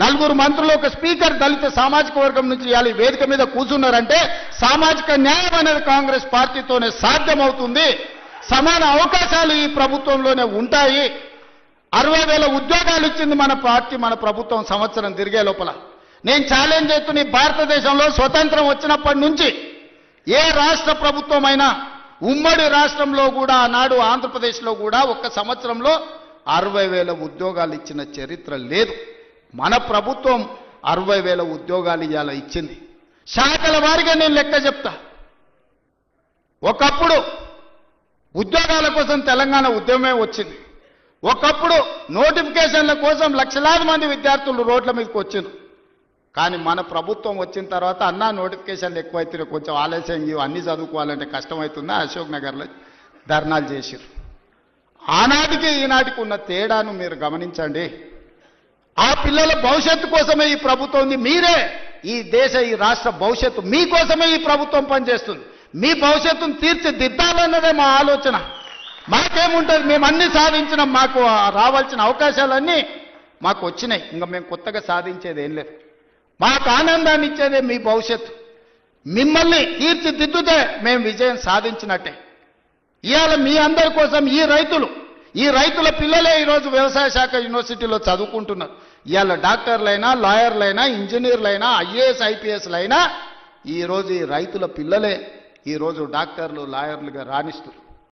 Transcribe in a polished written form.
నలుగురు మంత్రులు ఒక స్పీకర్ దళిత సామాజిక వర్గం నుంచి ఇవాళ ఈ వేదిక మీద కూర్చున్నారంటే సామాజిక న్యాయం అనేది కాంగ్రెస్ పార్టీతోనే సాధ్యమవుతుంది. సమాన అవకాశాలు ఈ ప్రభుత్వంలోనే ఉంటాయి. 60,000 ఉద్యోగాలు ఇచ్చింది మన పార్టీ, మన ప్రభుత్వం సంవత్సరం తిరిగే లోపల. నేను ఛాలెంజ్ చేస్తున్న భారతదేశంలో స్వతంత్రం వచ్చినప్పటి నుంచి ఏ రాష్ట్ర ప్రభుత్వమైనా ఉమ్మడి రాష్ట్రంలో కూడా ఆనాడు ఆంధ్రప్రదేశ్లో కూడా ఒక్క సంవత్సరంలో 60,000 ఉద్యోగాలు ఇచ్చిన చరిత్ర లేదు. మన ప్రభుత్వం 60,000 ఉద్యోగాలు ఇవాళ ఇచ్చింది. శాఖల వారిగా నేను లెక్క చెప్తా. ఒకప్పుడు ఉద్యోగాల కోసం తెలంగాణ ఉద్యమమే వచ్చింది. ఒకప్పుడు నోటిఫికేషన్ల కోసం లక్షలాది మంది విద్యార్థులు రోడ్ల మీదకి వచ్చారు. కానీ మన ప్రభుత్వం వచ్చిన తర్వాత అన్నా నోటిఫికేషన్లు ఎక్కువైతే కొంచెం ఆలస్యం అన్నీ చదువుకోవాలంటే కష్టమవుతుందా అశోక్ నగర్లో ధర్నాలు చేశారు. ఆనాటికి ఈనాటికి ఉన్న తేడాను మీరు గమనించండి. ఆ పిల్లల భవిష్యత్తు కోసమే ఈ ప్రభుత్వం ఉంది. మీరే ఈ దేశ ఈ రాష్ట్ర భవిష్యత్తు మీకోసమే ఈ ప్రభుత్వం పనిచేస్తుంది. మీ భవిష్యత్తును తీర్చిదిద్దాలన్నదే మా ఆలోచన. మాకేముంటుంది, మేము అన్ని సాధించినాం. మాకు రావాల్సిన అవకాశాలన్నీ మాకు వచ్చినాయి. ఇంకా మేము కొత్తగా సాధించేది ఏం లేదు. మాకు ఆనందాన్ని ఇచ్చేదే మీ భవిష్యత్తు. మిమ్మల్ని తీర్చిదిద్దుతే మేము విజయం సాధించినట్టే. ఇవాళ మీ అందరి కోసం ఈ రైతుల పిల్లలే ఈరోజు వ్యవసాయ శాఖ యూనివర్సిటీలో చదువుకుంటున్నారు. ఇవాళ డాక్టర్లైనా, లాయర్లైనా, ఇంజనీర్లైనా, ఐఏఎస్ ఐపీఎస్లైనా ఈరోజు ఈ రైతుల పిల్లలే ఈరోజు డాక్టర్లు, లాయర్లుగా రాణిస్తున్నారు.